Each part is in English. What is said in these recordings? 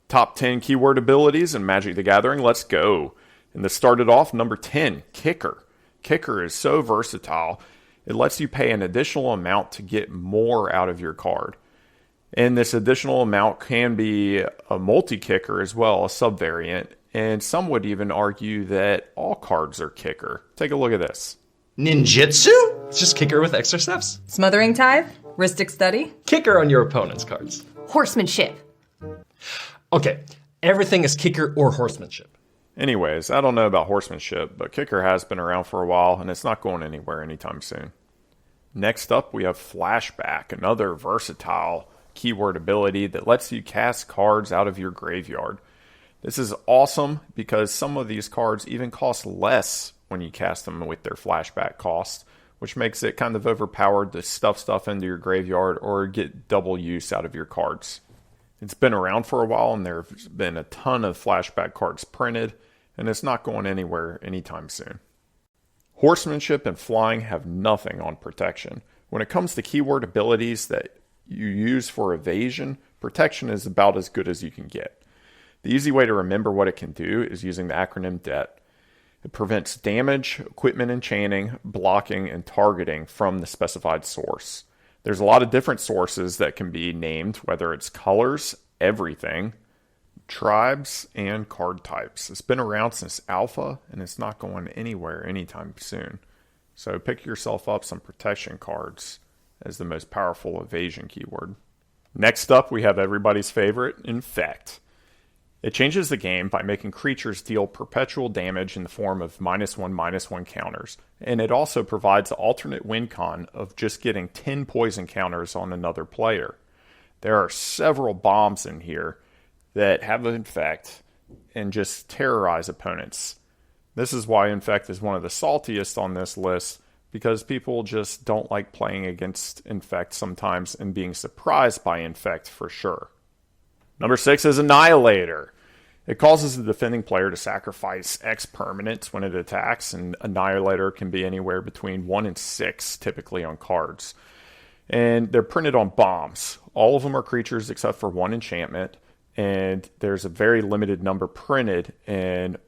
Top 10 keyword abilities in Magic the Gathering. Let's go. And this started off number 10, Kicker. Kicker is so versatile. It lets you pay an additional amount to get more out of your card. And this additional amount can be a multi-kicker as well, a subvariant. And some would even argue that all cards are kicker. Take a look at this. Ninjutsu? It's just kicker with extra steps. Smothering Tithe? Rhystic Study? Kicker on your opponent's cards. Horsemanship. Okay, everything is kicker or horsemanship. Anyways, I don't know about horsemanship, but kicker has been around for a while, and it's not going anywhere anytime soon. Next up, we have Flashback, another versatile keyword ability that lets you cast cards out of your graveyard. This is awesome because some of these cards even cost less when you cast them with their flashback cost, which makes it kind of overpowered to stuff stuff into your graveyard or get double use out of your cards. It's been around for a while and there's been a ton of flashback cards printed, and it's not going anywhere anytime soon. Horsemanship and flying have nothing on protection. When it comes to keyword abilities that you use for evasion, protection is about as good as you can get. The easy way to remember what it can do is using the acronym DET. It prevents damage, equipment enchanting, blocking, and targeting from the specified source. There's a lot of different sources that can be named, whether it's colors, everything, tribes, and card types. It's been around since alpha, and it's not going anywhere anytime soon. So pick yourself up some protection cards as the most powerful evasion keyword. Next up, we have everybody's favorite, Infect. It changes the game by making creatures deal perpetual damage in the form of -1/-1 counters, and it also provides an alternate win con of just getting 10 poison counters on another player. There are several bombs in here that have Infect and just terrorize opponents. This is why Infect is one of the saltiest on this list, because people just don't like playing against Infect sometimes and being surprised by Infect for sure. Number 6 is Annihilator. It causes the defending player to sacrifice X permanents when it attacks, and Annihilator can be anywhere between 1 and 6 typically on cards. And they're printed on bombs. All of them are creatures except for one enchantment, and there's a very limited number printed, and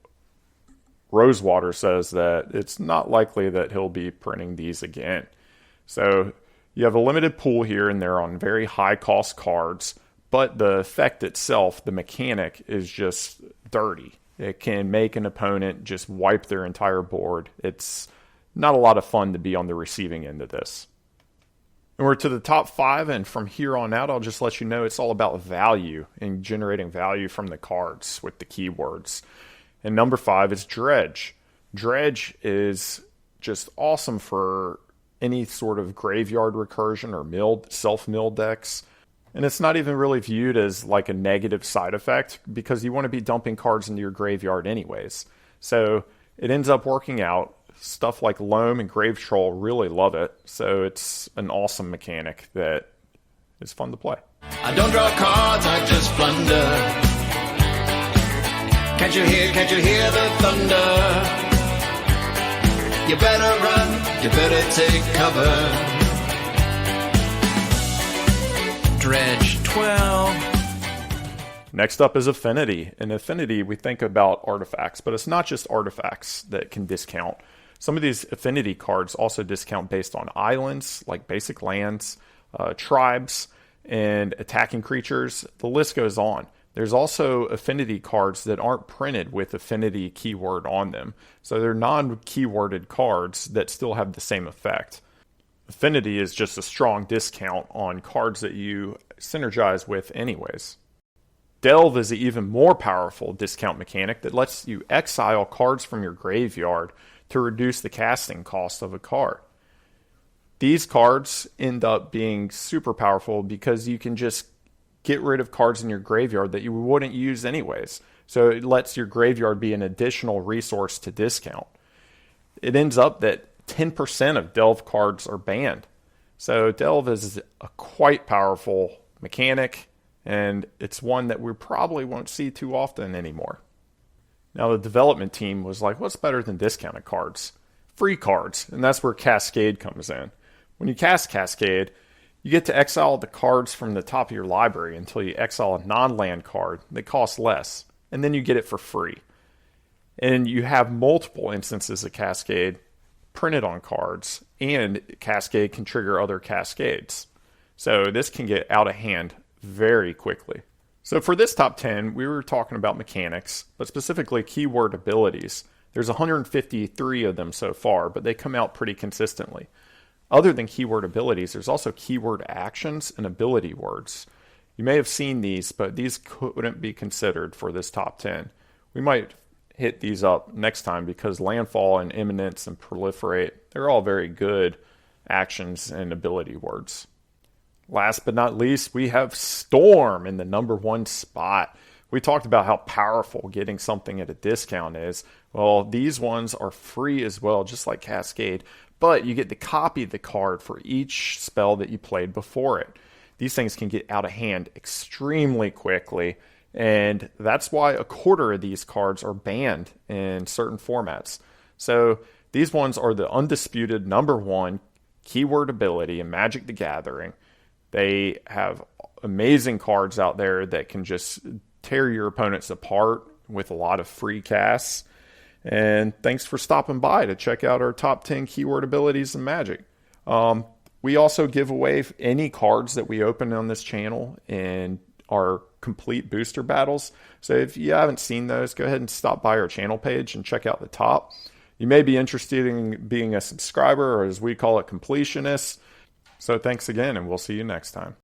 Rosewater says that it's not likely that he'll be printing these again. So you have a limited pool here, and they're on very high cost cards, but the effect itself, the mechanic, is just dirty. It can make an opponent just wipe their entire board. It's not a lot of fun to be on the receiving end of this. And we're to the top 5, and from here on out, I'll just let you know it's all about value and generating value from the cards with the keywords. And number 5 is Dredge. Dredge is just awesome for any sort of graveyard recursion or self-mill decks. And it's not even really viewed as like a negative side effect because you want to be dumping cards into your graveyard anyways. So it ends up working out. Stuff like Loam and Grave Troll really love it. So it's an awesome mechanic that is fun to play. I don't draw cards, I just blunder. Can't you hear the thunder? You better run, you better take cover. Dredge 12. Next up is Affinity. In Affinity, we think about artifacts, but it's not just artifacts that can discount. Some of these Affinity cards also discount based on islands, like basic lands, tribes, and attacking creatures. The list goes on. There's also Affinity cards that aren't printed with Affinity keyword on them. So they're non-keyworded cards that still have the same effect. Affinity is just a strong discount on cards that you synergize with anyways. Delve is an even more powerful discount mechanic that lets you exile cards from your graveyard to reduce the casting cost of a card. These cards end up being super powerful because you can just get rid of cards in your graveyard that you wouldn't use anyways. So it lets your graveyard be an additional resource to discount. It ends up that 10% of Delve cards are banned. So Delve is a quite powerful mechanic, and it's one that we probably won't see too often anymore. Now the development team was like, what's better than discounted cards? Free cards, and that's where Cascade comes in. When you cast Cascade, You get to exile the cards from the top of your library until you exile a non-land card that costs less, and then you get it for free. And you have multiple instances of Cascade printed on cards, and Cascade can trigger other Cascades. So this can get out of hand very quickly. So for this top 10, we were talking about mechanics, but specifically keyword abilities. There's 153 of them so far, but they come out pretty consistently. Other than keyword abilities, there's also keyword actions and ability words. You may have seen these, but these couldn't be considered for this top 10. We might hit these up next time because landfall and imminence and proliferate, they're all very good actions and ability words. Last but not least, we have Storm in the number 1 spot. We talked about how powerful getting something at a discount is. Well, these ones are free as well, just like Cascade, but you get to copy the card for each spell that you played before it. These things can get out of hand extremely quickly, and that's why a quarter of these cards are banned in certain formats. So these ones are the undisputed number 1 keyword ability in Magic the Gathering. They have amazing cards out there that can just tear your opponents apart with a lot of free casts. And thanks for stopping by to check out our top 10 keyword abilities in Magic. We also give away any cards that we open on this channel in our complete booster battles. So if you haven't seen those, go ahead and stop by our channel page and check out the top. You may be interested in being a subscriber, or as we call it, completionist. So thanks again, and we'll see you next time.